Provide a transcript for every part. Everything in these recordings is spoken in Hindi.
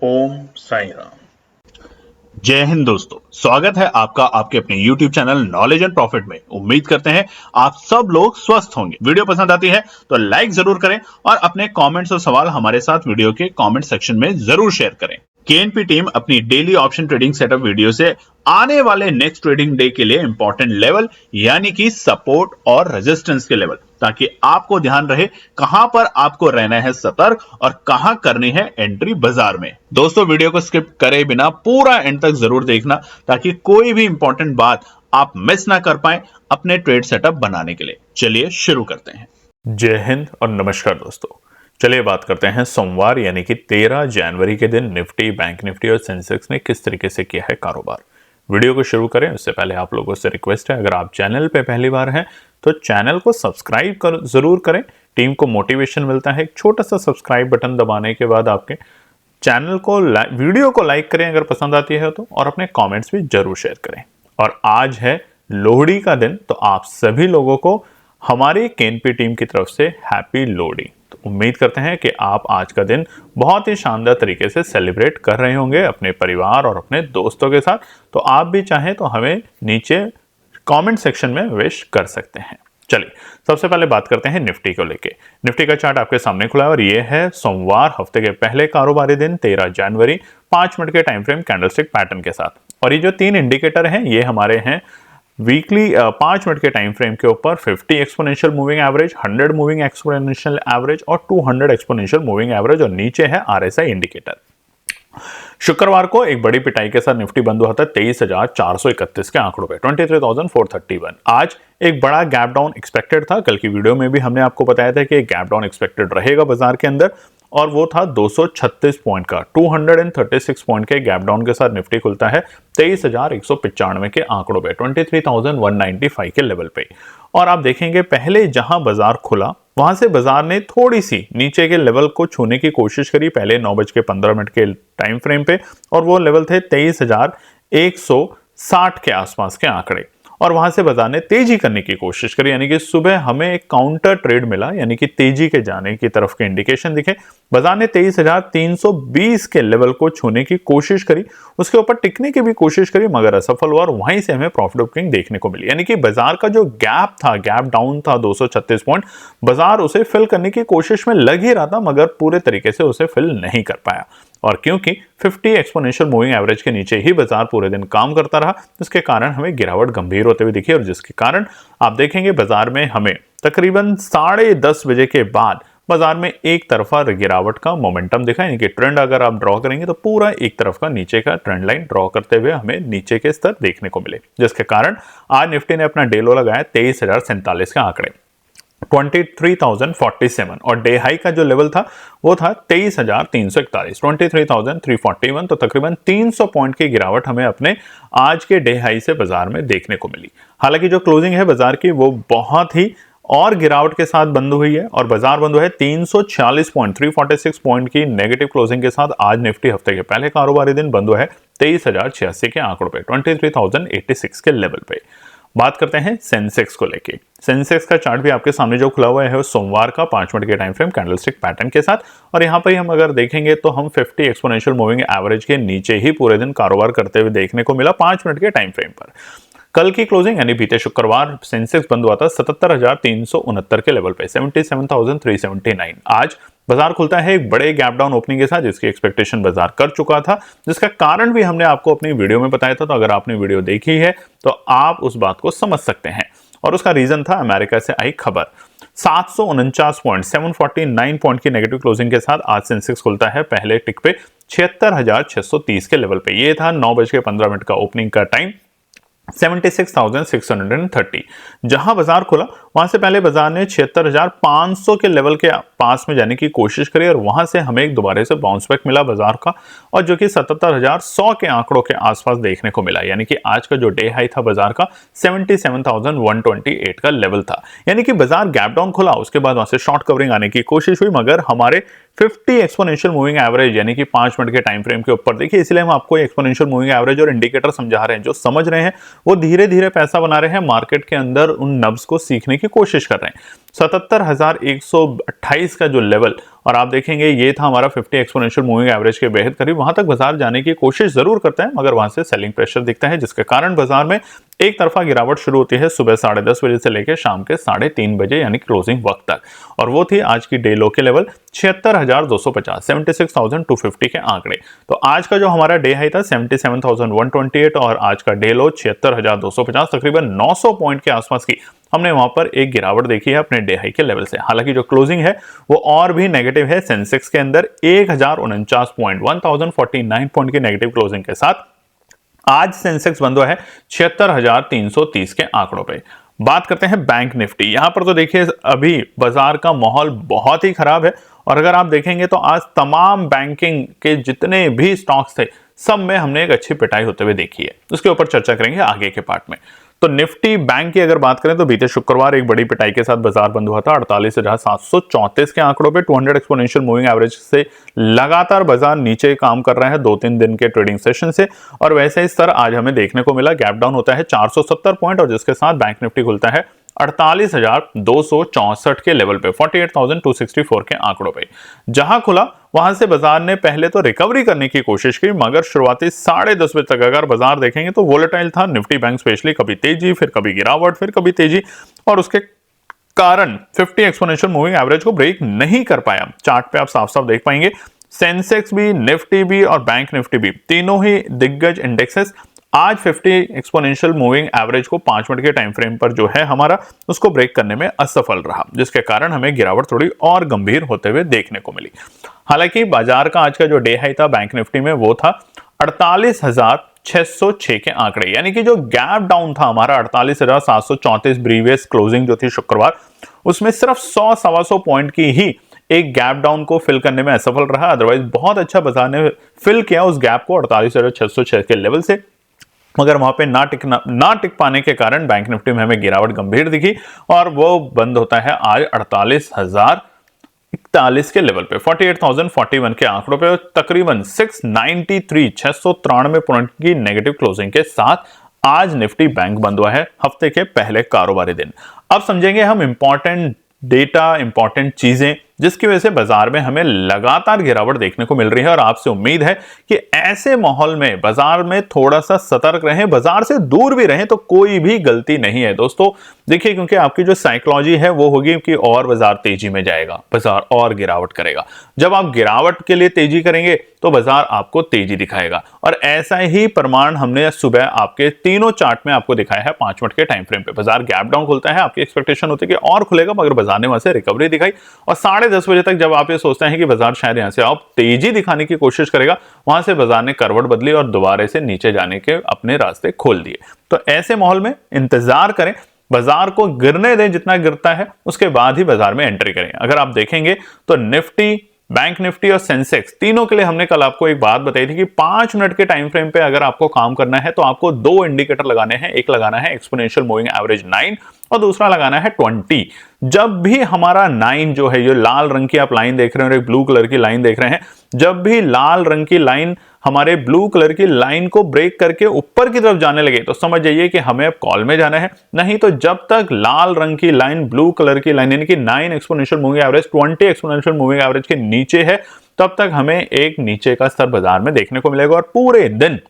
ओम साईं राम। जय हिंद दोस्तों, स्वागत है आपका आपके अपने YouTube channel knowledge and profit में। उम्मीद करते हैं आप सब लोग स्वस्थ होंगे। वीडियो पसंद आती है तो लाइक जरूर करें और अपने कमेंट्स और सवाल हमारे साथ वीडियो के कमेंट सेक्शन में जरूर शेयर करें। केएनपी टीम अपनी daily option trading setup video से आने वाले नेक्स्ट ट्रेडिंग डे के लिए इंपॉर्टेंट लेवल यानी कि सपोर्ट और रेजिस्टेंस के लेवल, ताकि आपको ध्यान रहे कहां पर आपको रहना है सतर्क और कहां करनी है एंट्री बाजार में। दोस्तों, वीडियो को स्किप करे बिना पूरा एंड तक जरूर देखना ताकि कोई भी इंपॉर्टेंट बात आप मिस ना कर पाए अपने ट्रेड सेटअप बनाने के लिए। चलिए शुरू करते हैं। जय हिंद और नमस्कार दोस्तों। चलिए बात करते हैं सोमवार यानी कि 13 जनवरी के दिन निफ्टी, बैंक निफ्टी और सेंसेक्स ने किस तरीके से किया है कारोबार। वीडियो को शुरू करें उससे पहले आप लोगों से रिक्वेस्ट है, अगर आप चैनल पे पहली बार हैं तो चैनल को सब्सक्राइब जरूर करें। टीम को मोटिवेशन मिलता है। एक छोटा सा सब्सक्राइब बटन दबाने के बाद आपके चैनल को वीडियो को लाइक करें अगर पसंद आती है तो, और अपने कमेंट्स भी जरूर शेयर करें। और आज है लोहड़ी का दिन, तो आप सभी लोगों को हमारी केएनपी टीम की तरफ से हैप्पी लोहड़ी। तो उम्मीद करते हैं कि आप आज का दिन बहुत ही शानदार तरीके से सेलिब्रेट कर रहे होंगे अपने परिवार और अपने दोस्तों के साथ। तो आप भी चाहें तो हमें नीचे कमेंट सेक्शन में विश कर सकते हैं। चलिए सबसे पहले बात करते हैं निफ्टी को लेके। निफ्टी का चार्ट आपके सामने खुला है और ये है सोमवार, हफ्ते के पहले कारोबारी दिन 13 जनवरी, 5 मिनट के टाइम फ्रेम कैंडलस्टिक पैटर्न के साथ। और ये जो 3 इंडिकेटर हैं ये हमारे हैं वीकली 5 मिनट के टाइम फ्रेम के ऊपर 50 exponential moving average, 100 moving exponential average और 200 एक्सपोनेंशियल मूविंग एवरेज, और नीचे है आरएसआई इंडिकेटर। शुक्रवार को एक बड़ी पिटाई के साथ निफ्टी बंद हुआ था 23,431 के आंकड़ों पे, 23,431। आज एक बड़ा गैप डाउन एक्सपेक्टेड था। कल की वीडियो में भी हमने आपको बताया था कि एक गैप डाउन एक्सपेक्टेड रहेगा बाजार के अंदर, और वो था 236 पॉइंट का। 236 पॉइंट के गैप डाउन के साथ निफ्टी खुलता है 23,195 के आंकड़ों पे, 23,195 के लेवल पे। और आप देखेंगे पहले जहां बाजार खुला वहां से बाजार ने थोड़ी सी नीचे के लेवल को छूने की कोशिश करी, पहले 9:15 के टाइम फ्रेम पे, और वो लेवल थे 23,160 के आसपास के आंकड़े। और वहां से बाजार ने तेजी करने की कोशिश करी, यानी कि सुबह हमें एक काउंटर ट्रेड मिला, यानी कि तेजी के जाने की तरफ के इंडिकेशन दिखे। बाजार ने 23,320 के लेवल को छूने की कोशिश करी, उसके ऊपर टिकने की भी कोशिश करी मगर असफल हुआ, और वहीं से हमें प्रॉफिट बुकिंग देखने को मिली। यानी कि बाजार का जो गैप था, गैप डाउन था 236 पॉइंट, बाजार उसे फिल करने की कोशिश में लग ही रहा था मगर पूरे तरीके से उसे फिल नहीं कर पाया। और क्योंकि 50 एक्सपोनेंशियल मूविंग एवरेज के नीचे ही बाजार पूरे दिन काम करता रहा, जिसके कारण हमें गिरावट गंभीर होते हुए दिखी, और जिसके कारण आप देखेंगे बाजार में हमें तकरीबन 10:30 बजे के बाद बाजार में एक तरफा गिरावट का मोमेंटम दिखा। यानी कि ट्रेंड अगर आप ड्रॉ करेंगे तो पूरा एक तरफ का नीचे का ट्रेंड लाइन ड्रॉ करते हुए हमें नीचे के स्तर देखने को मिले, जिसके कारण आज निफ्टी ने अपना डे लो लगाया 23,047 के आंकड़े, 23,047, और डे हाई का जो लेवल था वो था 23,341, 23,341। तो तकरीबन 300 पॉइंट की गिरावट हमें अपने आज के डे हाई से बाजार में देखने को मिली। हालांकि जो क्लोजिंग है बाजार की वो बहुत ही और गिरावट के साथ बंद हुई है, और बाजार बंद हुआ है 346 पॉइंट, 346 पॉइंट की नेगेटिव क्लोजिंग के साथ। आज निफ्टी हफ्ते के पहले कारोबारी दिन बंद हुआ है 23,086 के आंकड़ों पे, 23,086 के लेवल पे। बात करते हैं सेंसेक्स को लेके। सेंसेक्स का चार्ट भी आपके सामने जो खुला हुआ है सोमवार का 5 मिनट के टाइम फ्रेम कैंडलस्टिक पैटर्न के साथ, और यहाँ पर हम अगर देखेंगे तो हम 50 एक्सपोनेंशियल मूविंग एवरेज के नीचे ही पूरे दिन कारोबार करते हुए देखने को मिला 5 मिनट के टाइम फ्रेम पर। कल की क्लोजिंग यानी बीते शुक्रवार सेंसेक्स बंद हुआ था 77,369 के लेवल पे, 77,379। आज बाजार खुलता है एक बड़े गैप डाउन ओपनिंग के साथ, जिसकी एक्सपेक्टेशन बाजार कर चुका था, जिसका कारण भी हमने आपको अपनी वीडियो में बताया था। तो अगर आपने वीडियो देखी है तो आप उस बात को समझ सकते हैं, और उसका रीजन था अमेरिका से आई खबर। 749 पॉइंट, 749 पॉइंट की नेगेटिव क्लोजिंग के साथ आज सेंसेक्स खुलता है पहले टिक पे 76,630 के लेवल पे। ये था 9:15 का ओपनिंग का टाइम, 76,630। जहां बाजार खुला वहां से पहले बाजार ने 76,500 के लेवल के पास में जाने की कोशिश करी, और वहां से हमें एक दोबारा से बाउंस बैक मिला बाजार का, और जो कि 77,100 के आंकड़ों के आसपास देखने को मिला। यानी कि आज का जो डे हाई था बाजार का 77,128 का लेवल था। यानी कि बाजार गैप डाउन खुला, उसके बाद वहां से शॉर्ट कवरिंग आने की कोशिश हुई, मगर हमारे 50 एक्सपोनेंशियल मूविंग एवरेज यानी कि 5 मिनट के टाइम फ्रेम के ऊपर देखिए, इसलिए हम आपको एक्सपोनेंशियल मूविंग एवरेज और इंडिकेटर समझा रहे हैं। जो समझ रहे हैं वो धीरे धीरे पैसा बना रहे हैं, मार्केट के अंदर उन नब्स को सीखने की कोशिश कर रहे हैं। 77,128 का जो लेवल, और आप देखेंगे ये था हमारा 50 एक्सपोनेंशियल मूविंग एवरेज के बेहद करीब, वहां तक बाजार जाने की कोशिश जरूर करता है, मगर वहां से सेलिंग प्रेशर दिखता है, जिसके कारण बाजार में एक तरफा गिरावट शुरू होती है सुबह 10:30 बजे से लेकर शाम के 3:30 बजे यानी क्लोजिंग वक्त तक, और वो थी आज की डे लो के लेवल 76,250, 76,250 के आंकड़े। तो आज का जो हमारा डे हाई था 77,128 और आज का डे लो 76,250, तकरीबन 900 पॉइंट के आसपास की हमने वहां पर एक गिरावट देखी है अपने डे हाई के लेवल से। हालांकि जो क्लोजिंग है वो और भी नेगेटिव है, सेंसेक्स के अंदर 1049 पॉइंट 1049 पॉइंट की नेगेटिव क्लोजिंग के साथ आज सेंसेक्स बंद हुआ है 76,330 के आंकड़ों पे। बात करते हैं बैंक निफ्टी। यहां पर तो देखिए अभी बाजार का माहौल बहुत ही खराब है, और अगर आप देखेंगे तो आज तमाम बैंकिंग के जितने भी स्टॉक्स थे सब में हमने एक अच्छी पिटाई होते हुए देखी है, उसके ऊपर चर्चा करेंगे आगे के पार्ट में। तो निफ्टी बैंक की अगर बात करें तो बीते शुक्रवार एक बड़ी पिटाई के साथ बाजार बंद हुआ था 48,734 के आंकड़ों पे। 200 एक्सपोनेंशियल मूविंग एवरेज से लगातार बाजार नीचे काम कर रहा है 2-3 दिन के ट्रेडिंग सेशन से, और वैसे ही स्तर आज हमें देखने को मिला। गैप डाउन होता है 470 पॉइंट, और जिसके साथ बैंक निफ्टी खुलता है 48,264 के लेवल पे, 48,264 के आंकड़ों पे। जहां खुला वहां से बाजार ने पहले तो रिकवरी करने की कोशिश की, मगर शुरुआती 10:30 बजे तक अगर बाजार देखेंगे तो वोलेटाइल था निफ्टी बैंक स्पेशली, कभी तेजी फिर कभी गिरावट फिर कभी तेजी, और उसके कारण 50 एक्सपोनेंशियल मूविंग एवरेज को ब्रेक नहीं कर पाया। चार्ट पे आप साफ साफ देख पाएंगे सेंसेक्स भी, निफ्टी भी और बैंक निफ्टी भी, तीनों ही दिग्गज इंडेक्सेस आज 50 एक्सपोनेंशियल मूविंग एवरेज को 5 मिनट के टाइम फ्रेम पर जो है हमारा उसको ब्रेक करने में असफल रहा, जिसके कारण हमें गिरावट थोड़ी और गंभीर होते हुए देखने को मिली। हालांकि बाजार का आज का जो डे हाई था बैंक निफ्टी में वो था 48,606 के आंकड़े, यानी कि जो गैप डाउन था हमारा 48,734 प्रीवियस क्लोजिंग जो थी शुक्रवार, उसमें सिर्फ 100-125 पॉइंट की ही एक गैप डाउन को फिल करने में असफल रहा। अदरवाइज बहुत अच्छा बाजार ने फिल किया उस गैप को 48,606 के लेवल से, मगर वहां पे ना टिक पाने के कारण बैंक निफ्टी में हमें गिरावट गंभीर दिखी, और वो बंद होता है आज 48,041 के लेवल पे, 48,041 के आंकड़ों पे, तकरीबन 693 पॉइंट की नेगेटिव क्लोजिंग के साथ आज निफ्टी बैंक बंद हुआ है हफ्ते के पहले कारोबारी दिन। अब समझेंगे हम इंपॉर्टेंट डेटा, इंपॉर्टेंट चीजें जिसकी वजह से बाजार में हमें लगातार गिरावट देखने को मिल रही है, और आपसे उम्मीद है कि ऐसे माहौल में बाजार में थोड़ा सा सतर्क रहें, बाजार से दूर भी रहें तो कोई भी गलती नहीं है दोस्तों। देखिए क्योंकि आपकी जो साइकोलॉजी है वो होगी कि और बाजार तेजी में जाएगा, बाजार और गिरावट करेगा। जब आप गिरावट के लिए तेजी करेंगे तो बाजार आपको तेजी दिखाएगा, और ऐसा ही प्रमाण हमने सुबह आपके तीनों चार्ट में आपको दिखाया है 5 मिनट के टाइम फ्रेम पे। बाजार गैप डाउन खुलता है, आपकी एक्सपेक्टेशन होती है कि और खुलेगा, मगर बाजार ने वहां से रिकवरी दिखाई, और 10:30 बजे तक जब आप ये सोचते हैं कि बाजार शायद यहां से आप तेजी दिखाने की कोशिश करेगा, वहां से बाजार ने करवट बदली और दोबारा से नीचे जाने के अपने रास्ते खोल दिए। तो ऐसे माहौल में इंतजार करें, बाजार को गिरने दें जितना गिरता है, उसके बाद ही बाजार में एंट्री करें। अगर आप देखेंगे तो निफ्टी, बैंक निफ्टी और सेंसेक्स तीनों के लिए हमने कल आपको एक बात बताई थी कि 5 मिनट के टाइम फ्रेम पे अगर आपको काम करना है तो आपको 2 इंडिकेटर लगाने हैं। एक लगाना है एक्सपोनेंशियल मूविंग एवरेज 9 और दूसरा लगाना है 20। जब भी हमारा 9 जो है, ये लाल रंग की आप लाइन देख रहे हैं और एक ब्लू कलर की लाइन देख रहे हैं, जब भी लाल रंग की लाइन हमारे ब्लू कलर की लाइन को ब्रेक करके ऊपर की तरफ जाने लगे तो समझ जाइए कि हमें अब कॉल में जाना है। नहीं तो जब तक लाल रंग की लाइन, ब्लू कलर की लाइन यानी कि 9 exponential moving average 20 exponential moving average के नीचे है, तब तक हमें एक नीचे का स्तर बाजार में देखने को मिलेगा। और पूरे दिन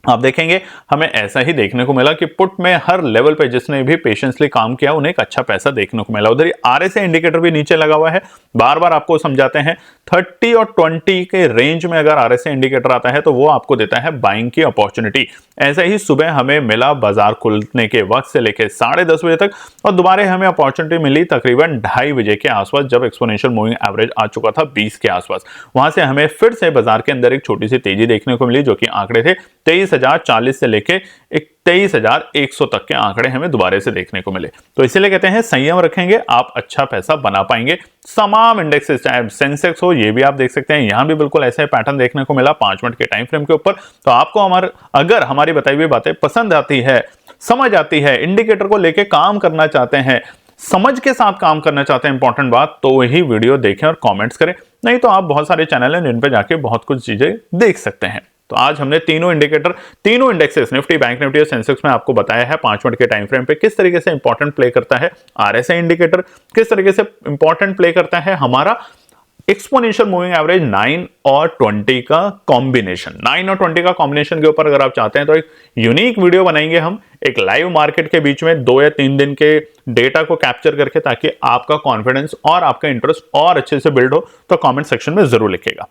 आप देखेंगे हमें ऐसा ही देखने को मिला कि पुट में हर लेवल पे जिसने भी पेशेंसली काम किया उन्हें एक अच्छा पैसा देखने को मिला। उधर ही आरएसआई इंडिकेटर भी नीचे लगा हुआ है, बार बार आपको समझाते हैं 30 और 20 के रेंज में अगर आरएसआई इंडिकेटर आता है तो वो आपको देता है बाइंग की अपॉर्चुनिटी। ऐसा ही सुबह हमें मिला बाजार खुलने के वक्त से लेकर 10:30 बजे तक, और दोबारा हमें अपॉर्चुनिटी मिली तकरीबन 2:30 बजे के आसपास जब एक्सपोनेंशियल मूविंग एवरेज आ चुका था 20 के आसपास। वहां से हमें फिर से बाजार के अंदर एक छोटी सी तेजी देखने को मिली, जो कि आंकड़े थे 23,040 से लेके 23,100 तक के आंकड़े हमें दोबारा से देखने को मिले। तो इसीलिए कहते हैं संयम रखेंगे आप अच्छा पैसा बना पाएंगे। तमाम इंडेक्सेस चाहे सेंसेक्स हो, ये भी आप देख सकते हैं, यहां भी बिल्कुल ऐसा पैटर्न देखने को मिला 5 मिनट के टाइम फ्रेम के ऊपर। तो आपको अगर हमारी बताई हुई बातें पसंद आती है, समझ आती है, इंडिकेटर को लेके काम करना चाहते हैं, समझ के साथ काम करना चाहते हैं, इंपॉर्टेंट बात, तो वही वीडियो देखें और कमेंट्स करें। नहीं तो आप बहुत सारे चैनल हैं जिन पे जाके बहुत कुछ चीजें देख सकते हैं। तो आज हमने तीनों इंडिकेटर, तीनों इंडेक्सेस निफ्टी, बैंक निफ्टी और सेंसेक्स में आपको बताया है 5 मिनट के टाइम फ्रेम पे किस तरीके से इंपॉर्टेंट प्ले करता है आरएसआई इंडिकेटर, किस तरीके से इंपॉर्टेंट प्ले करता है हमारा एक्सपोनेंशियल मूविंग एवरेज 9 और 20 का कॉम्बिनेशन। 9 और 20 का कॉम्बिनेशन के ऊपर अगर आप चाहते हैं तो एक यूनिक वीडियो बनाएंगे हम, एक लाइव मार्केट के बीच में 2 या 3 दिन के डेटा को कैप्चर करके, ताकि आपका कॉन्फिडेंस और आपका इंटरेस्ट और अच्छे से बिल्ड हो। तो कमेंट सेक्शन में जरूर लिखिएगा।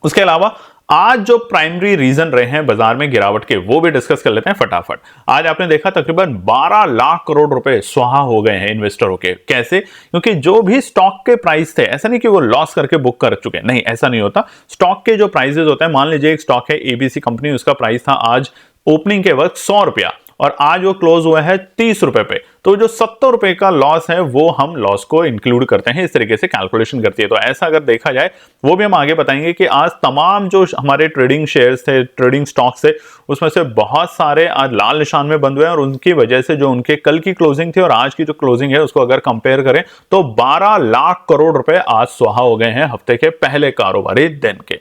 उसके अलावा आज जो प्राइमरी रीजन रहे हैं बाजार में गिरावट के, वो भी डिस्कस कर लेते हैं फटाफट। आज आपने देखा तकरीबन 12 लाख करोड़ रुपए स्वाहा हो गए हैं इन्वेस्टरों के। कैसे? क्योंकि जो भी स्टॉक के प्राइस थे, ऐसा नहीं कि वो लॉस करके बुक कर चुके, नहीं, ऐसा नहीं होता। स्टॉक के जो प्राइसेस होते हैं, मान लीजिए एक स्टॉक है एबीसी कंपनी, उसका प्राइस था आज ओपनिंग के वक्त 100 रुपया और आज वो क्लोज हुआ है 30 रुपए पे, तो जो 70 रुपए का लॉस है वो हम लॉस को इंक्लूड करते हैं। इस तरीके से कैलकुलेशन करती है। तो ऐसा अगर देखा जाए, वो भी हम आगे बताएंगे कि आज तमाम जो हमारे ट्रेडिंग शेयर्स थे, ट्रेडिंग स्टॉक्स थे, उसमें से बहुत सारे आज लाल निशान में बंद हुए हैं और उनकी वजह से जो उनके कल की क्लोजिंग थी और आज की जो क्लोजिंग है उसको अगर कंपेयर करें तो 12 लाख करोड़ रुपए आज स्वाहा हो गए हैं हफ्ते के पहले कारोबारी दिन के।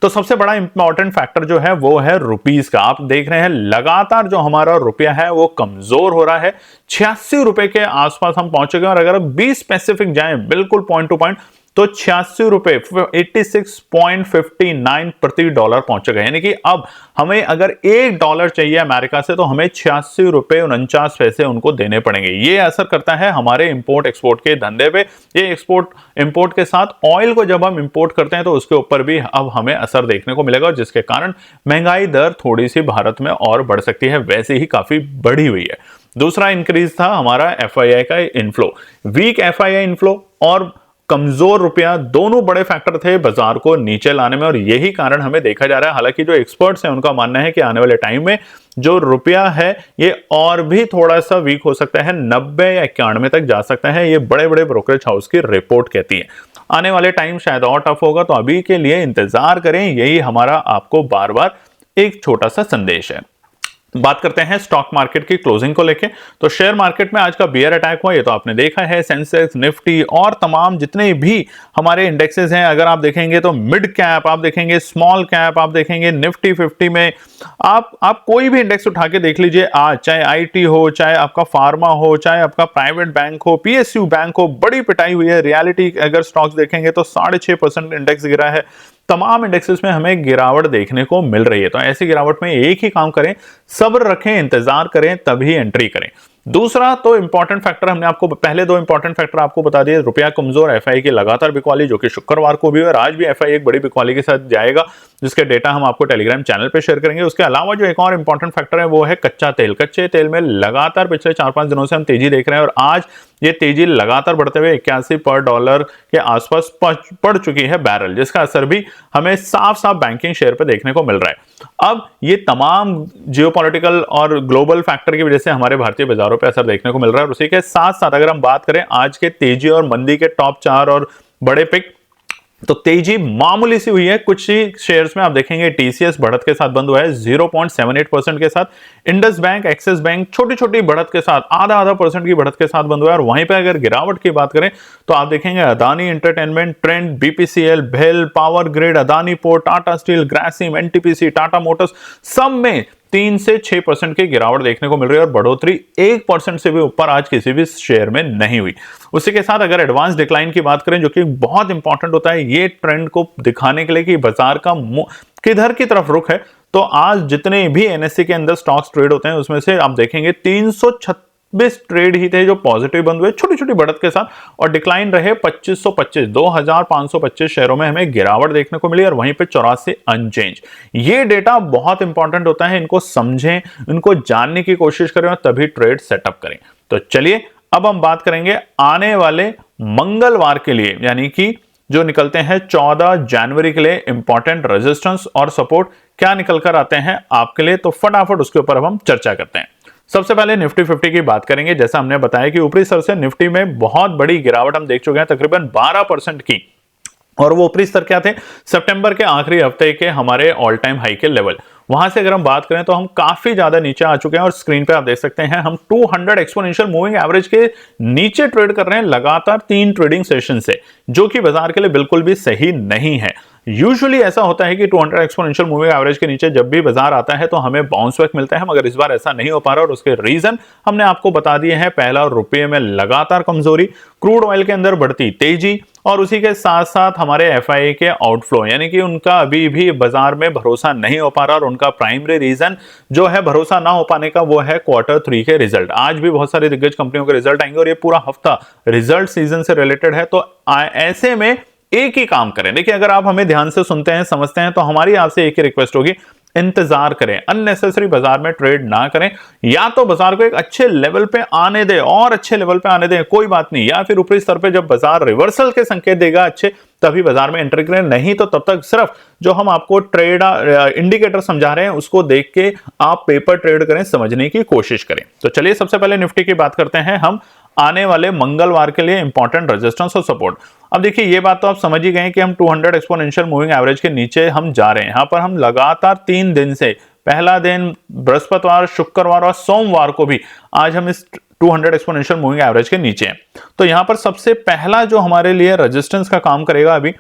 तो सबसे बड़ा इंपॉर्टेंट फैक्टर जो है वो है रुपीस का। आप देख रहे हैं लगातार जो हमारा रुपया है वो कमजोर हो रहा है। 86 रुपए के आसपास हम पहुंचे गए और अगर बी स्पेसिफिक जाएं बिल्कुल पॉइंट टू पॉइंट, तो 86 रुपए 86.59 प्रति डॉलर पहुंच गए। यानी कि अब हमें अगर $1 चाहिए अमेरिका से तो हमें 86 रुपए 49 पैसे उनको देने पड़ेंगे। ये असर करता है हमारे इंपोर्ट एक्सपोर्ट के धंधे पे। ये एक्सपोर्ट इंपोर्ट के साथ ऑयल को जब हम इंपोर्ट करते हैं तो उसके ऊपर भी अब हमें असर देखने को मिलेगा, जिसके कारण महंगाई दर थोड़ी सी भारत में और बढ़ सकती है, वैसे ही काफी बढ़ी हुई है। दूसरा इंक्रीज था हमारा एफआईआई का इनफ्लो। वीक एफआईआई इनफ्लो और कमजोर रुपया दोनों बड़े फैक्टर थे बाजार को नीचे लाने में, और यही कारण हमें देखा जा रहा है। हालांकि जो एक्सपर्ट्स हैं उनका मानना है कि आने वाले टाइम में जो रुपया है ये और भी थोड़ा सा वीक हो सकता है, 90 या 91 तक जा सकता है। ये बड़े बड़े ब्रोकरेज हाउस की रिपोर्ट कहती है। आने वाले टाइम शायद और टफ होगा, तो अभी के लिए इंतजार करें, यही हमारा आपको बार बार एक छोटा सा संदेश है। बात करते हैं स्टॉक मार्केट की क्लोजिंग को लेके। तो शेयर मार्केट में आज का बियर अटैक हुआ, ये तो आपने देखा है। सेंसेक्स, निफ्टी और तमाम जितने भी हमारे इंडेक्सेस हैं, अगर आप देखेंगे तो मिड कैप आप देखेंगे, स्मॉल कैप आप देखेंगे, निफ्टी 50 में आप कोई भी इंडेक्स उठा के देख लीजिए आज, चाहे आईटी हो, चाहे आपका फार्मा हो, चाहे आपका प्राइवेट बैंक हो, पीएसयू बैंक हो, बड़ी पिटाई हुई है। रियलिटी अगर स्टॉक्स देखेंगे तो 6.5% इंडेक्स गिरा है। तमाम इंडेक्सेस में हमें गिरावट देखने को मिल रही है। तो ऐसी गिरावट में एक ही काम करें, सब्र रखें, इंतजार करें, तभी एंट्री करें। दूसरा तो इंपॉर्टेंट फैक्टर हमने आपको पहले 2 इंपॉर्टेंट फैक्टर आपको बता दिए। रुपया कमजोर, एफआई की लगातार बिकवाली जो कि शुक्रवार को भी और आज भी एफआई एक बड़ी बिकवाली के साथ जाएगा, जिसके डेटा हम आपको टेलीग्राम चैनल पे शेयर करेंगे। उसके अलावा जो एक और इंपॉर्टेंट फैक्टर है वो है कच्चा तेल। कच्चे तेल में लगातार पिछले 4-5 दिनों से हम तेजी देख रहे हैं और आज ये तेजी लगातार बढ़ते हुए 81 पर डॉलर के आसपास पड़ चुकी है बैरल, जिसका असर भी हमें साफ साफ बैंकिंग शेयर पे देखने को मिल रहा है। अब ये तमाम जियोपॉलिटिकल और ग्लोबल फैक्टर की वजह से हमारे भारतीय बाजारों पे असर देखने को मिल रहा है। और उसी के साथ साथ अगर हम बात करें आज के तेजी और मंदी के टॉप 4 और बड़े पिक, तो तेजी मामूली सी हुई है। कुछ ही शेयर्स में आप देखेंगे टीसीएस बढ़त के साथ बंद हुआ है 0.78% के साथ। इंडस बैंक, एक्सिस बैंक छोटी छोटी बढ़त के साथ आधा परसेंट की बढ़त के साथ बंद हुआ है। और वहीं पे अगर गिरावट की बात करें तो आप देखेंगे अदानी एंटरटेनमेंट, ट्रेंड, बीपीसीएल, भेल, power grid, Adani port, Tata steel, Grasim, NTPC, Tata Motors, सब में 3 से 6% की गिरावट देखने को मिल रही है और बढ़ोतरी 1% से भी ऊपर आज किसी भी शेयर में नहीं हुई। उसी के साथ अगर एडवांस डिक्लाइन की बात करें, जो कि बहुत इंपॉर्टेंट होता है ये ट्रेंड को दिखाने के लिए कि बाजार का किधर की तरफ रुख है, तो आज जितने भी एनएससी के अंदर स्टॉक्स ट्रेड होते हैं उसमें से आप देखेंगे 326 ट्रेड ही थे जो पॉजिटिव बंद हुए छोटी छोटी बढ़त के साथ, और डिक्लाइन रहे 2525 शेयरों में हमें गिरावट देखने को मिली और वहीं पे 84 अनचेंज। ये डेटा बहुत इंपॉर्टेंट होता है, इनको समझें, इनको जानने की कोशिश करें और तभी ट्रेड सेटअप करें। तो चलिए अब हम बात करेंगे आने वाले मंगलवार के लिए, यानी कि जो निकलते हैं 14 जनवरी के लिए इंपॉर्टेंट रेजिस्टेंस और सपोर्ट क्या निकल कर आते हैं आपके लिए। तो फटाफट उसके ऊपर अब हम चर्चा करते हैं। सबसे पहले निफ्टी 50 की बात करेंगे। जैसा हमने बताया कि ऊपरी स्तर से निफ्टी में बहुत बड़ी गिरावट हम देख चुके हैं, तकरीबन 12% की, और वो ऊपरी स्तर क्या थे, सितंबर के आखिरी हफ्ते के हमारे ऑल टाइम हाई के लेवल। वहां से अगर हम बात करें तो हम काफी ज्यादा नीचे आ चुके हैं और स्क्रीन पे आप देख सकते हैं हम 200 एक्सपोनेंशियल मूविंग एवरेज के नीचे ट्रेड कर रहे हैं लगातार 3 ट्रेडिंग सेशन से, जो कि बाजार के लिए बिल्कुल भी सही नहीं है। यूजुअली ऐसा होता है कि 200 एक्सपोनेंशियल मूविंग एवरेज के नीचे जब भी बाजार आता है तो हमें बाउंस बैक मिलता है, मगर इस बार ऐसा नहीं हो पा रहा और उसके रीजन हमने आपको बता दिए हैं। पहला, रुपये में लगातार कमजोरी, क्रूड ऑयल के अंदर बढ़ती तेजी और उसी के साथ साथ हमारे एफआईए के आउटफ्लो, यानी कि उनका अभी भी बाजार में भरोसा नहीं हो पा रहा और उनका प्राइमरी रीजन जो है भरोसा ना हो पाने का वो है Q3 के रिजल्ट। आज भी बहुत सारी दिग्गज कंपनियों के रिजल्ट आएंगे और ये पूरा हफ्ता रिजल्ट सीजन से रिलेटेड है। तो ऐसे में एक ही काम करें, देखिए अगर आप हमें ध्यान से सुनते हैं समझते हैं तो हमारी आपसे एक ही रिक्वेस्ट होगी, इंतजार करें, अननेसेसरी बाजार में ट्रेड ना करें। या तो बाजार को एक अच्छे लेवल पे आने दें और अच्छे लेवल पे आने दें, कोई बात नहीं, या फिर ऊपरी स्तर पे जब बाजार रिवर्सल के संकेत देगा अच्छे तभी बाजार में एंटर करें, नहीं तो तब तक सिर्फ जो हम आपको ट्रेड इंडिकेटर समझा रहे हैं उसको देख के आप पेपर ट्रेड करें, समझने की कोशिश करें। तो चलिए सबसे पहले निफ्टी की बात करते हैं हम आने वाले मंगलवार के लिए इंपॉर्टेंट रेजिस्टेंस और सपोर्ट। अब देखिए ये बात तो आप समझ ही गए कि हम 200 एक्सपोनेंशियल मूविंग एवरेज के नीचे हम जा रहे हैं। यहां पर हम लगातार 3 दिन से, पहला दिन बृहस्पतिवार, शुक्रवार और सोमवार को भी आज हम इस 200 एक्सपोनेंशियल मूविंग एवरेज के नीचे हैं। तो यहां पर सबसे पहला जो हमारे लिए रेजिस्टेंस का काम करेगा अभी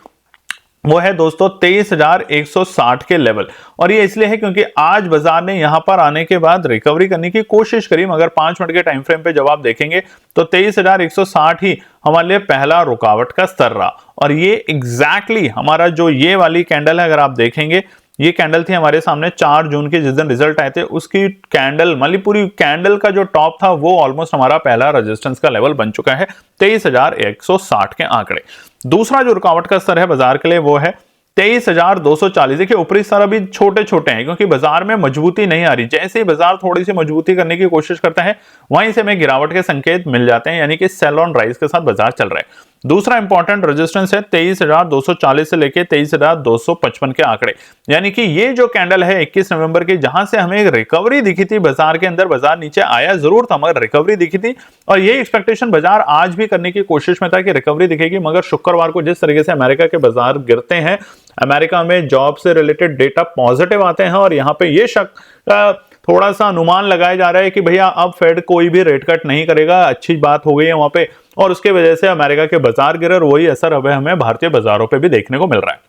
वो है दोस्तों 23,160 के लेवल। और ये इसलिए है क्योंकि आज बाजार ने यहां पर आने के बाद रिकवरी करने की कोशिश करी, मगर 5 मिनट के टाइम फ्रेम पे जब आप देखेंगे तो 23,160 ही हमारे लिए पहला रुकावट का स्तर रहा। और ये एग्जैक्टली हमारा जो ये वाली कैंडल है, अगर आप देखेंगे ये कैंडल थी हमारे सामने 4 जून के जिस दिन रिजल्ट आए थे, उसकी कैंडल मतलब पूरी कैंडल का जो टॉप था वो ऑलमोस्ट हमारा पहला रेजिस्टेंस का लेवल बन चुका है 23,160 के आंकड़े। दूसरा जो रुकावट का स्तर है बाजार के लिए वो है 23,240। देखिए ऊपरी स्तर अभी छोटे छोटे हैं क्योंकि बाजार में मजबूती नहीं आ रही। जैसे ही बाजार थोड़ी सी मजबूती करने की कोशिश करता है वहीं से हमें गिरावट के संकेत मिल जाते हैं, यानी कि सेल ऑन राइज के साथ बाजार चल रहा है। दूसरा इंपॉर्टेंट रेजिस्टेंस है 23,240 से लेके 23,255 के आंकड़े, यानी कि ये जो कैंडल है 21 नवंबर की, जहां से हमें एक रिकवरी दिखी थी बाजार के अंदर, बाजार नीचे आया जरूर था मगर रिकवरी दिखी थी और ये एक्सपेक्टेशन बाजार आज भी करने की कोशिश में था कि रिकवरी दिखेगी। मगर शुक्रवार को जिस तरीके से अमेरिका के बाजार गिरते हैं, अमेरिका में जॉब से रिलेटेड डेटा पॉजिटिव आते हैं और यहां पे ये शक थोड़ा सा अनुमान लगाया जा रहा है कि भैया अब फेड कोई भी रेट कट नहीं करेगा, अच्छी बात हो गई है वहां पे, और उसके वजह से अमेरिका के बाजार गिरे और वही असर अब हमें भारतीय बाजारों पे भी देखने को मिल रहा है।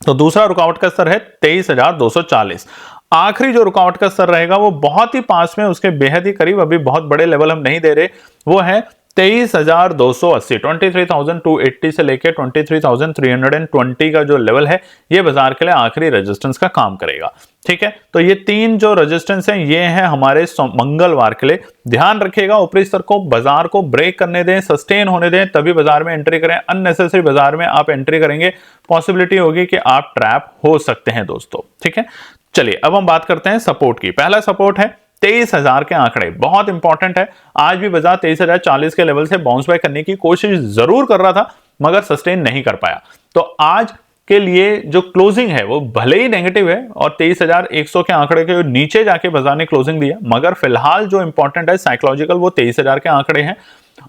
तो दूसरा रुकावट का स्तर है 23,240। आखिरी जो रुकावट का स्तर रहेगा वो बहुत ही पास में, उसके बेहद ही करीब, अभी बहुत बड़े लेवल हम नहीं दे रहे, वो है 23,280, 23,280 से लेके 23,320 का जो लेवल है ये बाजार के लिए आखिरी रेजिस्टेंस का काम करेगा। ठीक है, तो ये 3 जो रेजिस्टेंस हैं ये हैं हमारे मंगलवार के लिए। ध्यान रखिएगा ऊपरी स्तर को बाजार को ब्रेक करने दें, सस्टेन होने दें, तभी बाजार में एंट्री करें। अननेसेसरी बाजार में आप एंट्री करेंगे पॉसिबिलिटी होगी कि आप ट्रैप हो सकते हैं दोस्तों। ठीक है, चलिए अब हम बात करते हैं सपोर्ट की। पहला सपोर्ट है 23,000 के आंकड़े, बहुत इंपॉर्टेंट है। आज भी बाजार 23,040 के लेवल से बाउंस बैक करने की कोशिश जरूर कर रहा था मगर सस्टेन नहीं कर पाया। तो आज के लिए जो क्लोजिंग है वो भले ही नेगेटिव है और 23,100 के आंकड़े के नीचे जाके बाजार ने क्लोजिंग दिया, मगर फिलहाल जो इंपॉर्टेंट है साइकोलॉजिकल वो 23,000 के आंकड़े हैं।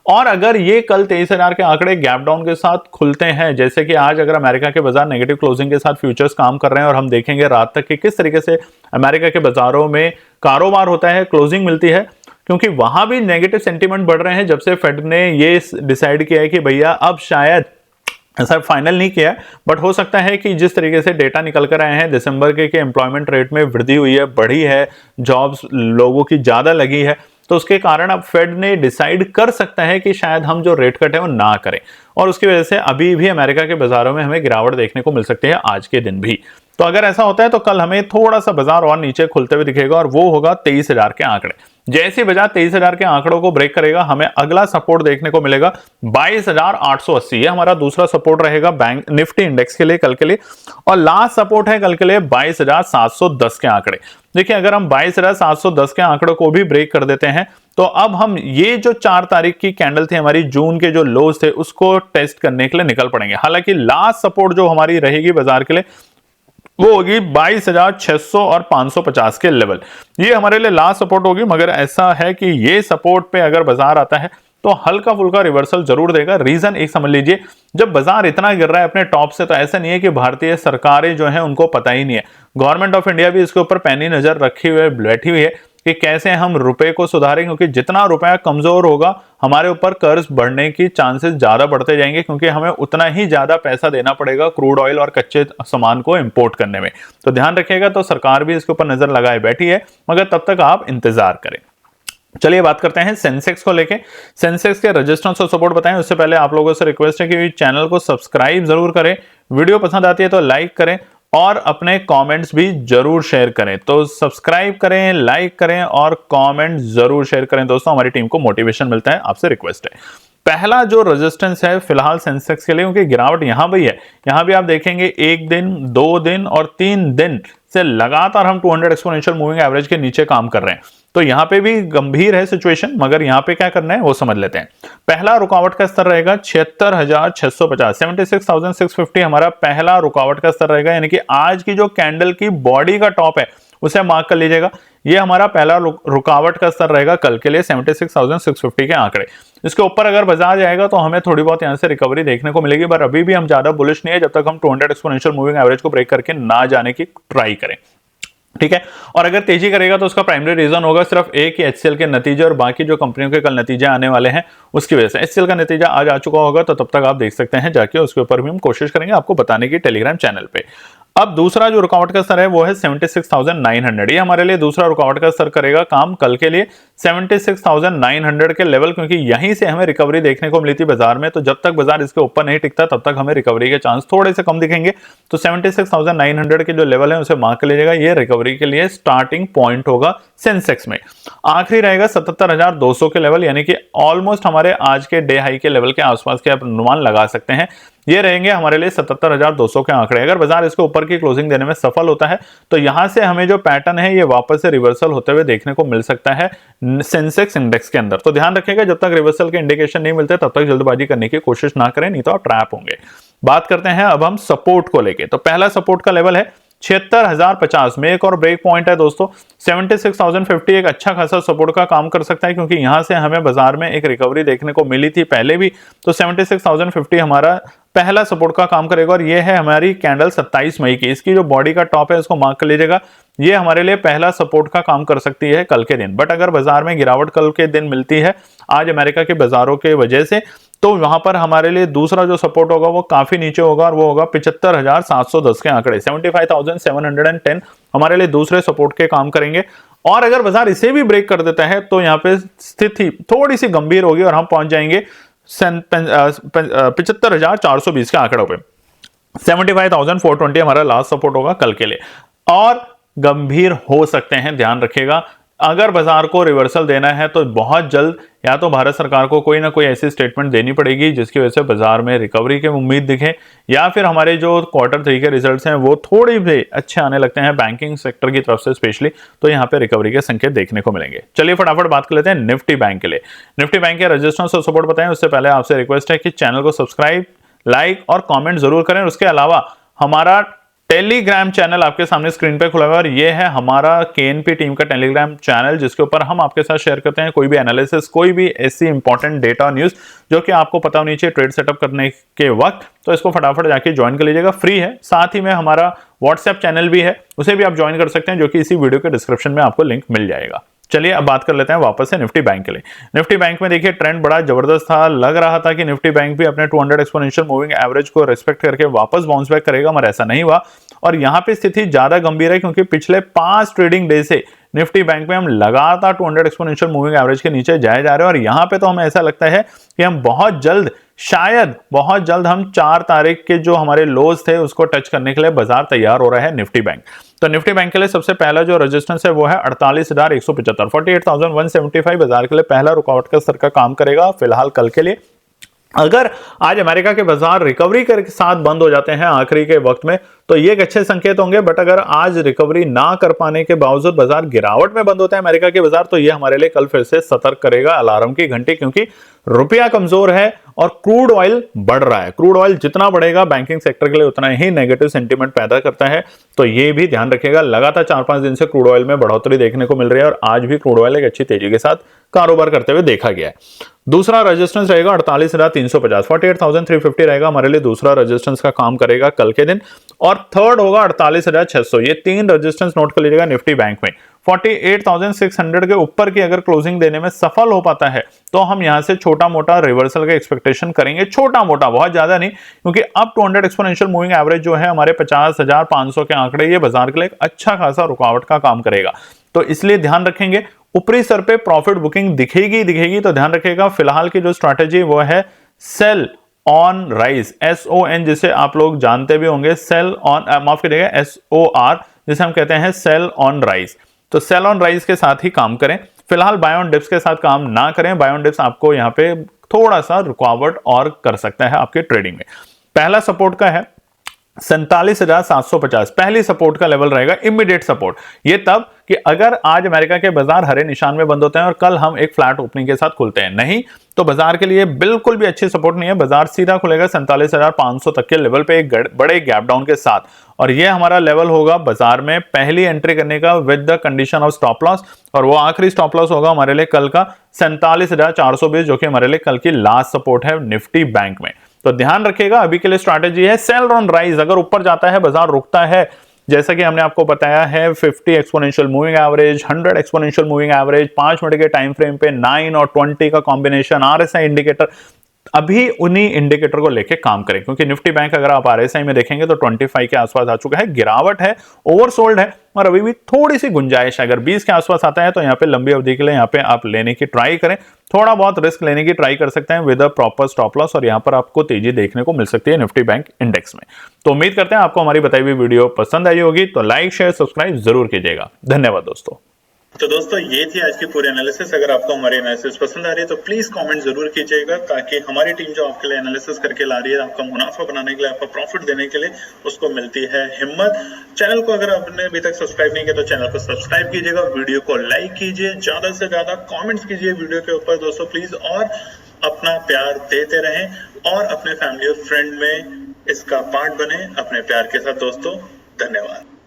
और अगर ये कल 23,000 के आंकड़े गैप डाउन के साथ खुलते हैं, जैसे कि आज अगर अमेरिका के बाजार नेगेटिव क्लोजिंग के साथ फ्यूचर्स काम कर रहे हैं और हम देखेंगे रात तक कि किस तरीके से अमेरिका के बाजारों में कारोबार होता है, क्लोजिंग मिलती है, क्योंकि वहां भी नेगेटिव सेंटीमेंट बढ़ रहे हैं जब से फेड ने ये डिसाइड किया है कि भैया अब शायद ऐसा फाइनल नहीं किया, बट हो सकता है कि जिस तरीके से डेटा निकल कर आए हैं दिसंबर के एम्प्लॉयमेंट रेट में वृद्धि हुई है, बढ़ी है, जॉब्स लोगों की ज्यादा लगी है, तो उसके कारण अब फेड ने डिसाइड कर सकता है कि शायद हम जो रेट कट है वो ना करें और उसकी वजह से अभी भी अमेरिका के बाजारों में हमें गिरावट देखने को मिल सकती है आज के दिन भी। तो अगर ऐसा होता है तो कल हमें थोड़ा सा बाजार और नीचे खुलते हुए दिखेगा और वो होगा 23,000 के आंकड़े। जैसे बाजार 23,000 के आंकड़ों को ब्रेक करेगा हमें अगला सपोर्ट देखने को मिलेगा 22,880। ये हमारा दूसरा सपोर्ट रहेगा बैंक निफ्टी इंडेक्स के लिए कल के लिए। और लास्ट सपोर्ट है कल के लिए 22,710 के आंकड़े। देखिए अगर हम 22,710 के आंकड़ों को भी ब्रेक कर देते हैं तो अब हम ये जो 4 तारीख की कैंडल थी हमारी, जून के जो लोज थे उसको टेस्ट करने के लिए निकल पड़ेंगे। हालांकि लास्ट सपोर्ट जो हमारी रहेगी बाजार के लिए वो होगी 22,600 और 550 के लेवल। ये हमारे लिए लास्ट सपोर्ट होगी, मगर ऐसा है कि ये सपोर्ट पे अगर बाजार आता है तो हल्का फुल्का रिवर्सल जरूर देगा। रीजन एक समझ लीजिए, जब बाजार इतना गिर रहा है अपने टॉप से तो ऐसा नहीं है कि भारतीय सरकारें जो हैं उनको पता ही नहीं है। गवर्नमेंट ऑफ इंडिया भी इसके ऊपर पैनी नजर रखी हुई है, बैठी हुई है, कि कैसे हम रुपए को सुधारें, क्योंकि जितना रुपया कमजोर होगा हमारे ऊपर कर्ज बढ़ने की चांसेस ज्यादा बढ़ते जाएंगे, क्योंकि हमें उतना ही ज्यादा पैसा देना पड़ेगा क्रूड ऑयल और कच्चे सामान को इंपोर्ट करने में। तो ध्यान रखिएगा। तो सरकार भी इसके ऊपर नजर लगाए बैठी है, मगर तब तक आप इंतजार करें। चलिए बात करते हैं सेंसेक्स को लेके। सेंसेक्स के रेजिस्टेंस और सपोर्ट बताएं उससे पहले आप लोगों से रिक्वेस्ट है कि चैनल को सब्सक्राइब जरूर करें, वीडियो पसंद आती है तो लाइक करें और अपने कमेंट्स भी जरूर शेयर करें। तो सब्सक्राइब करें, लाइक करें और कमेंट जरूर शेयर करें दोस्तों, हमारी टीम को मोटिवेशन मिलता है। आपसे रिक्वेस्ट है, पहला जो रेजिस्टेंस है फिलहाल सेंसेक्स के लिए, क्योंकि गिरावट यहां भी है, यहां भी आप देखेंगे 1 दिन 2 दिन और 3 दिन से लगातार हम 200 एक्सपोनेंशियल मूविंग एवरेज के नीचे काम कर रहे हैं। तो यहां पे भी गंभीर है सिचुएशन, मगर यहां पे क्या करना है वो समझ लेते हैं। पहला रुकावट का स्तर रहेगा 76,650, 76,650 हमारा पहला रुकावट का स्तर रहेगा, यानी कि आज की जो कैंडल की बॉडी का टॉप है उसे मार्क कर लीजिएगा। ये हमारा पहला रुकावट का स्तर रहेगा कल के लिए 76,650 के आंकड़े। इसके ऊपर अगर बाजार जाएगा तो हमें थोड़ी बहुत यहां से रिकवरी देखने को मिलेगी, पर अभी भी हम ज्यादा बुलिश नहीं है जब तक हम 200 एक्सपोनेंशियल मूविंग एवरेज को ब्रेक करके ना जाने की ट्राई करें, ठीक है। और अगर तेजी करेगा तो उसका प्राइमरी रीजन होगा सिर्फ एक ही HCL के नतीजे और बाकी जो कंपनियों के कल नतीजे आने वाले हैं उसकी वजह से। HCL का नतीजा आज आ चुका होगा तो तब तक आप देख सकते हैं जाके, उसके ऊपर भी हम कोशिश करेंगे आपको बताने की टेलीग्राम चैनल पे। अब दूसरा जो रुकावट का स्तर है वो है 76,900, ये हमारे लिए दूसरा रुकावट का स्तर करेगा काम कल के लिए 76,900 के लेवल, क्योंकि यहीं से हमें रिकवरी देखने को मिली थी बाजार में। तो जब तक बाजार इसके ऊपर नहीं टिकता तब तक हमें रिकवरी के चांस थोड़े से कम दिखेंगे। तो 76,900 के जो लेवल है उसे मार्क कर लीजिएगा, ये रिकवरी के लिए स्टार्टिंग पॉइंट होगा सेंसेक्स में। आखिरी रहेगा 77,200 के लेवल, यानी कि ऑलमोस्ट हमारे आज के डे हाई के लेवल के आसपास के आप अनुमान लगा सकते हैं। ये रहेंगे हमारे लिए 77,200 के आंकड़े। अगर बाजार इसको ऊपर की क्लोजिंग देने में सफल होता है तो यहां से हमें जो पैटर्न है ये वापस से रिवर्सल होते हुए देखने को मिल सकता है सेंसेक्स इंडेक्स के अंदर। तो ध्यान रखिएगा, जब तक रिवर्सल के इंडिकेशन नहीं मिलते तब तक जल्दबाजी करने की कोशिश ना करें, नहीं तो आप ट्रैप होंगे। बात करते हैं अब हम सपोर्ट को लेके। तो पहला सपोर्ट का लेवल है 76,050 में एक और ब्रेक पॉइंट है दोस्तों। 76,050 एक अच्छा खासा सपोर्ट का काम कर सकता है, क्योंकि यहां से हमें बाजार में एक रिकवरी देखने को मिली थी पहले भी। तो 76,050 हमारा पहला सपोर्ट का काम करेगा और ये है हमारी कैंडल 27 मई की। इसकी जो बॉडी का टॉप है उसको मार्क कर लीजिएगा, ये हमारे लिए पहला सपोर्ट का काम कर सकती है कल के दिन। बट अगर बाजार में गिरावट कल के दिन मिलती है आज अमेरिका के बाजारों के वजह से, तो वहां पर हमारे लिए दूसरा जो सपोर्ट होगा वो काफी नीचे होगा और वो होगा 75,710 के आंकड़े। 75,710 हमारे लिए दूसरे सपोर्ट के काम करेंगे। और अगर बाजार इसे भी ब्रेक कर देता है तो यहाँ पे स्थिति थोड़ी सी गंभीर होगी और हम पहुंच जाएंगे 75,420 के आंकड़ों पे। 75,420 हमारा लास्ट सपोर्ट होगा कल के लिए, और गंभीर हो सकते हैं, ध्यान रखिएगा। अगर बाजार को रिवर्सल देना है तो बहुत जल्द या तो भारत सरकार को कोई ना कोई ऐसी स्टेटमेंट देनी पड़ेगी जिसकी वजह से बाजार में रिकवरी की उम्मीद दिखे, या फिर हमारे जो Q3 के रिजल्ट्स हैं वो थोड़ी भी अच्छे आने लगते हैं बैंकिंग सेक्टर की तरफ से स्पेशली, तो यहाँ पे रिकवरी के संकेत देखने को मिलेंगे। चलिए फटाफट बात कर लेते हैं निफ्टी बैंक के लिए। निफ्टी बैंक के रेजिस्टेंस और सपोर्ट बताएं उससे पहले आपसे रिक्वेस्ट है कि चैनल को सब्सक्राइब, लाइक और कॉमेंट जरूर करें। उसके अलावा हमारा टेलीग्राम चैनल आपके सामने स्क्रीन पे खुला हुआ है और ये है हमारा KNP टीम का टेलीग्राम चैनल, जिसके ऊपर हम आपके साथ शेयर करते हैं कोई भी एनालिसिस, कोई भी ऐसी इंपॉर्टेंट डेटा और न्यूज जो कि आपको पता होनी चाहिए ट्रेड सेटअप करने के वक्त। तो इसको फटाफट जाके ज्वाइन कर लीजिएगा, फ्री है। साथ ही में हमारा व्हाट्सएप चैनल भी है, उसे भी आप ज्वाइन कर सकते हैं, जो कि इसी वीडियो के डिस्क्रिप्शन में आपको लिंक मिल जाएगा। चलिए अब बात कर लेते हैं वापस से निफ्टी बैंक के लिए। निफ्टी बैंक में देखिए ट्रेंड बड़ा जबरदस्त था, लग रहा था कि निफ्टी बैंक भी अपने 200 एक्सपोनेंशियल मूविंग एवरेज को रिस्पेक्ट करके वापस बाउंस बैक करेगा, मगर ऐसा नहीं हुआ। और यहां पे स्थिति ज्यादा गंभीर है क्योंकि पिछले 5 ट्रेडिंग डे से निफ्टी बैंक में हम लगातार 200 एक्सपोनेंशियल मूविंग एवरेज के नीचे जाए जा रहे हैं और यहां पे तो हमें ऐसा लगता है कि हम बहुत जल्द, शायद बहुत जल्द हम 4 तारीख के जो हमारे लोज थे उसको टच करने के लिए बाजार तैयार हो रहा है निफ्टी बैंक। तो निफ्टी बैंक के लिए सबसे पहला जो रेजिस्टेंस है वो है 48,175, 48,175 बाजार के लिए पहला रुकावट का स्तर का काम करेगा फिलहाल कल के लिए। अगर आज अमेरिका के बाजार रिकवरी के साथ बंद हो जाते हैं आखिरी के वक्त में तो ये एक अच्छे संकेत होंगे, बट अगर आज रिकवरी ना कर पाने के बावजूद बाजार गिरावट में बंद होता है अमेरिका के बाजार, तो ये हमारे लिए कल फिर से सतर्क करेगा अलार्म की घंटी, क्योंकि रुपया कमजोर है और क्रूड ऑयल बढ़ रहा है। क्रूड ऑयल जितना बढ़ेगा बैंकिंग सेक्टर के लिए उतना ही नेगेटिव सेंटीमेंट पैदा करता है, तो ये भी ध्यान रखिएगा। लगातार 4-5 दिन से क्रूड ऑयल में बढ़ोतरी देखने को मिल रही है और आज भी क्रूड ऑयल एक अच्छी तेजी के साथ कारोबार करते हुए देखा गया है। दूसरा रेजिस्टेंस रहेगा 48,350, 48,350 रहेगा हमारे लिए दूसरा रेजिस्टेंस का काम करेगा कल के दिन, और थर्ड होगा 48,600। ये 3 रेजिस्टेंस नोट कर लीजिएगा निफ्टी बैंक में। 48,600 के ऊपर की अगर क्लोजिंग देने में सफल हो पाता है तो हम यहां से छोटा मोटा रिवर्सल का एक्सपेक्टेशन करेंगे, छोटा मोटा, बहुत ज्यादा नहीं, क्योंकि अब 200 एक्सपोनेंशियल मूविंग एवरेज जो है हमारे 50,500 के आंकड़े, ये बाजार के लिए एक अच्छा खासा रुकावट का काम करेगा। तो इसलिए ध्यान रखेंगे, ऊपरी स्तर पे प्रॉफिट बुकिंग दिखेगी तो ध्यान रखिएगा। फिलहाल की जो स्ट्रैटेजी वो है सेल ऑन राइज, SON जिसे आप लोग जानते भी होंगे, सेल ऑन, माफ करिएगा, SOR जिसे हम कहते हैं सेल ऑन राइज। तो सेल ऑन राइज के साथ ही काम करें, फिलहाल बाय ऑन डिप्स के साथ काम ना करें। बाय ऑन डिप्स आपको यहां पे थोड़ा सा रुकावट और कर सकता है आपके ट्रेडिंग में। पहला सपोर्ट का है 47,750, पहली सपोर्ट का लेवल रहेगा, इमीडिएट सपोर्ट। ये तब कि अगर आज अमेरिका के बाजार हरे निशान में बंद होते हैं और कल हम एक फ्लैट ओपनिंग के साथ खुलते हैं, नहीं तो बाजार के लिए बिल्कुल भी अच्छी सपोर्ट नहीं है। बाजार सीधा खुलेगा 47,500 तक के लेवल पे एक बड़े गैप डाउन के साथ, और ये हमारा लेवल होगा बाजार में पहली एंट्री करने का with the condition of stop loss, और वो आखिरी स्टॉप लॉस होगा हमारे लिए कल का 47,420, जो कि हमारे लिए कल की लास्ट सपोर्ट है निफ्टी बैंक में। तो ध्यान रखिएगा, अभी के लिए स्ट्रैटेजी है सेल ऑन राइज। अगर ऊपर जाता है, बाजार रुकता है, जैसा कि हमने आपको बताया है 50 exponential moving average, 100 exponential moving average, 5 minute के टाइम फ्रेम पे 9 और 20 का कॉम्बिनेशन, RSI इंडिकेटर, अभी उन्हीं इंडिकेटर को लेके काम करें, क्योंकि निफ्टी बैंक अगर आप RSI में देखेंगे तो 25 के आसपास आ चुका है, गिरावट है, ओवरसोल्ड है, और अभी भी थोड़ी सी गुंजाइश है। अगर 20 के आसपास आता है तो यहाँ पे लंबी अवधि के लिए यहाँ पे आप लेने की ट्राई करें, थोड़ा बहुत रिस्क लेने की ट्राई कर सकते हैं with a proper stop loss, और यहाँ पर आपको तेजी देखने को मिल सकती है निफ्टी बैंक इंडेक्स में। तो उम्मीद करते हैं आपको हमारी बताई हुई वीडियो पसंद आई होगी, तो लाइक शेयर सब्सक्राइब जरूर कीजिएगा। धन्यवाद दोस्तों। तो दोस्तों ये थी आज की पूरी एनालिसिस। अगर आपको हमारी एनालिसिस पसंद आ रही है तो प्लीज कमेंट जरूर कीजिएगा, ताकि हमारी टीम जो आपके लिए एनालिसिस करके ला रही है, आपका मुनाफा बनाने के लिए, आपका प्रॉफिट देने के लिए, उसको मिलती है हिम्मत। चैनल को अगर आपने अभी तक सब्सक्राइब नहीं किया तो चैनल को सब्सक्राइब कीजिएगा, वीडियो को लाइक कीजिए, ज्यादा से ज्यादा कॉमेंट्स कीजिए वीडियो के ऊपर दोस्तों प्लीज, और अपना प्यार देते रहें और अपने फैमिली और फ्रेंड में इसका पार्ट बने अपने प्यार के साथ दोस्तों। धन्यवाद।